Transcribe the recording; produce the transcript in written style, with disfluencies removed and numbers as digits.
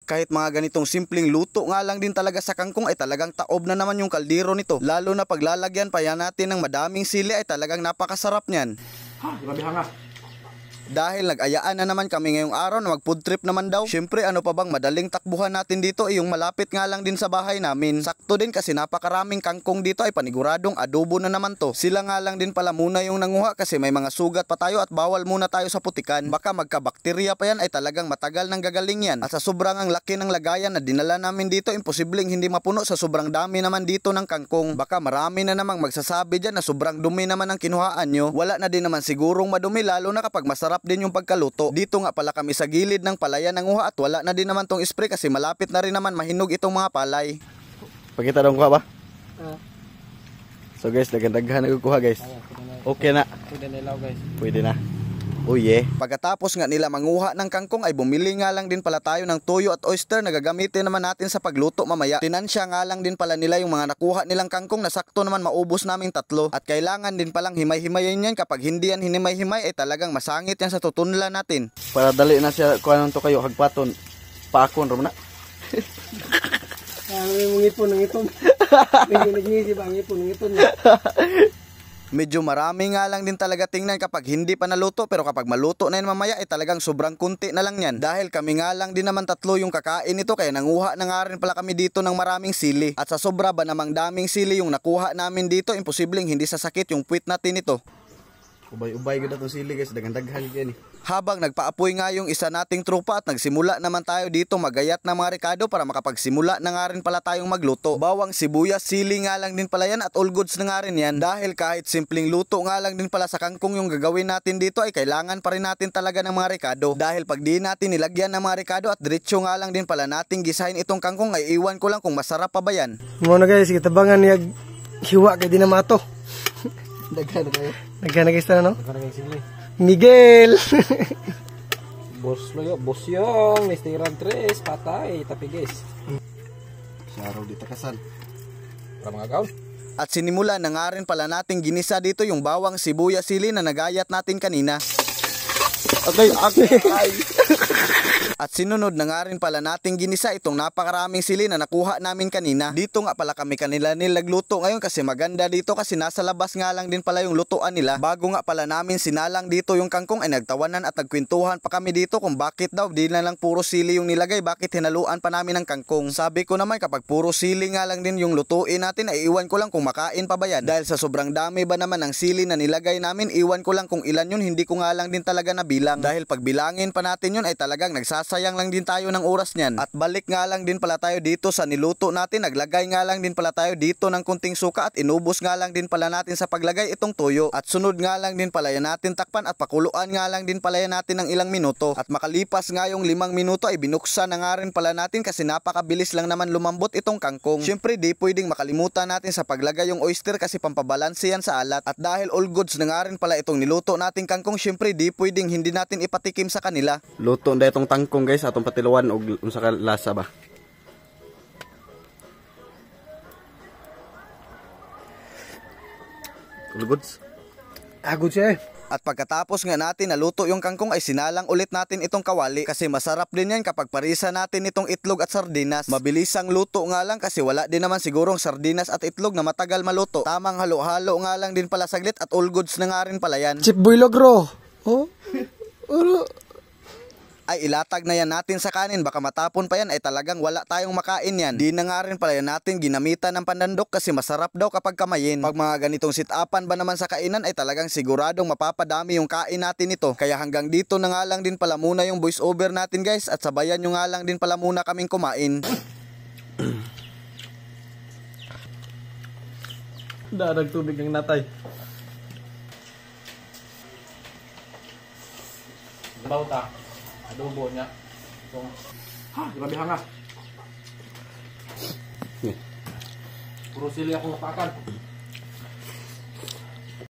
Kahit mga ganitong simpleng luto nga lang din talaga sa kangkong ay talagang taob na naman yung kaldero nito. Lalo na paglalagyan pa yan natin ng madaming sili ay talagang napakasarap niyan. Ha, grabe hanga. Dahil nag-ayaan na naman kami ngayong araw na mag food trip naman daw. Syempre ano pa bang madaling takbuhan natin dito yung malapit nga lang din sa bahay namin. Sakto din kasi napakaraming kangkong dito ay paniguradong adobo na naman to. Sila nga lang din pala muna yung nanguha kasi may mga sugat pa tayo at bawal muna tayo sa putikan. Baka magkabakterya pa yan ay talagang matagal nang gagaling yan. At sa sobrang ang laki ng lagayan na dinala namin dito, imposibleng hindi mapuno sa sobrang dami naman dito ng kangkong. Baka marami na namang magsasabi dyan na sobrang dumi naman ang kinuhaan nyo. Wala na din naman sigurong madumi lalo na kapag masarap din yung pagkaluto. Dito nga pala kami sa gilid ng palayan ng uha at wala na din naman tong spray kasi malapit na rin naman mahinog itong mga palay. Pakita daw kuha ba? So guys, daghan-daghan nagkuha guys. Okay na. Pwede na ilaw guys. Pwede na. Oh yeah. Pagkatapos nga nila manguha ng kangkong ay bumili nga lang din pala tayo ng toyo at oyster na gagamitin naman natin sa pagluto mamaya. Tinansya nga lang din pala nila yung mga nakuha nilang kangkong na sakto naman maubos naming 3. At kailangan din palang himay-himayin yan. Kapag hindi yan hinimay-himay ay talagang masangit yan sa tutunla natin. Para dali na siya kung anong to kayo hagpaton. Paakon ro na. Ang ngipon ng ipon. Nag-iisip ang ngipon ng ipon. Medyo marami nga lang din talaga tingnan kapag hindi pa naluto, pero kapag maluto na yan mamaya ay talagang sobrang kunti na lang yan. Dahil kami nga lang din naman 3 yung kakain nito kaya nanguha na nga rin pala kami dito ng maraming sili. At sa sobra ba namang daming sili yung nakuha namin dito, imposibleng hindi sasakit yung puwit natin ito. Ubay-ubay gud atong sili guys, daghan-daghan yan eh. Habang nagpaapoy nga yung isa nating tropa at nagsimula naman tayo dito magayat ng mga rekado para makapagsimula na nga rin pala tayong magluto. Bawang, sibuyas, sili nga lang din pala yan at all goods na nga rin yan. Dahil kahit simpleng luto nga lang din pala sa kangkong yung gagawin natin dito ay kailangan pa rin natin talaga ng mga rekado. Dahil pag di natin nilagyan ng mga rekado at diretso nga lang din pala nating gisahin itong kangkong ay iwan ko lang kung masarap pa ba yan. Muna guys, kitabangan niya hiwa kay dinamato. Daghan na kayo. Daghan na guys na no? Daghan na kayo sili. Miguel! Boss lo yo, boss yung Mr. 3 patay, tapi guys. Saraw dito kasal. Para mga gaw. At sinimula na nga rin pala nating ginisa dito yung bawang, sibuyas, sili na nagayat natin kanina. Okay. At sinunod na nga rin pala nating ginisa itong napakaraming sili na nakuha namin kanina. Dito nga pala kami kanila nilagluto ngayon kasi maganda dito kasi nasa labas nga lang din pala yung lutuan nila. Bago nga pala namin sinalang dito yung kangkong ay nagtawanan at nagkwentuhan pa kami dito kung bakit daw di na lang puro sili yung nilagay, bakit hinaluan pa namin ng kangkong. Sabi ko naman kapag puro sili nga lang din yung lutuin natin ay iwan ko lang kung makain pa ba yan. Dahil sa sobrang dami ba naman ng sili na nilagay namin, iwan ko lang kung ilan yun, hindi ko nga lang din talaga nabilang. Dahil pag bilangin pa natin yun ay talagang nagsasayang lang din tayo ng oras niyan. At balik nga lang din pala tayo dito sa niluto natin. Naglagay nga lang din pala tayo dito ng kunting suka at inubos nga lang din pala natin sa paglagay itong toyo. At sunod nga lang din pala yan natin takpan at pakuluan nga lang din pala yan natin ng ilang minuto. At makalipas nga yung 5 minuto ay binuksan na nga rin pala natin kasi napakabilis lang naman lumambot itong kangkong. Syempre di pwedeng makalimutan natin sa paglagay yung oyster kasi pampabalanse yan sa alat. At dahil all goods na nga rin pala itong niluto nating kangkong, syempre di pwedeng hindi natin ipatikim sa kanila. Luto na itong tangkong guys, atong patiluan o unsa ka lasa ba. All goods. Agod siya eh. At pagkatapos nga natin naluto yung kangkong ay sinalang ulit natin itong kawali kasi masarap din yan kapag parisa natin itong itlog at sardinas. Mabilisang luto nga lang kasi wala din naman sigurong sardinas at itlog na matagal maluto. Tamang halo-halo nga lang din pala saglit at all goods na nga rin pala yan. Chip boy logro. Oh? Ay ilatag na yan natin sa kanin, baka matapon pa yan ay talagang wala tayong makain yan. Di na nga rin pala yan natin ginamitan ng pandandok kasi masarap daw kapag kamayin. Pag mga ganitong sit-upan ba naman sa kainan ay talagang siguradong mapapadami yung kain natin ito. Kaya hanggang dito na nga lang din pala muna yung voice over natin guys at sabayan nyo nga lang din pala muna kaming kumain. Darag tubig ng natay. Bauta. Adobo niya. Ha, grabe hanga. Puro sili akong pakan.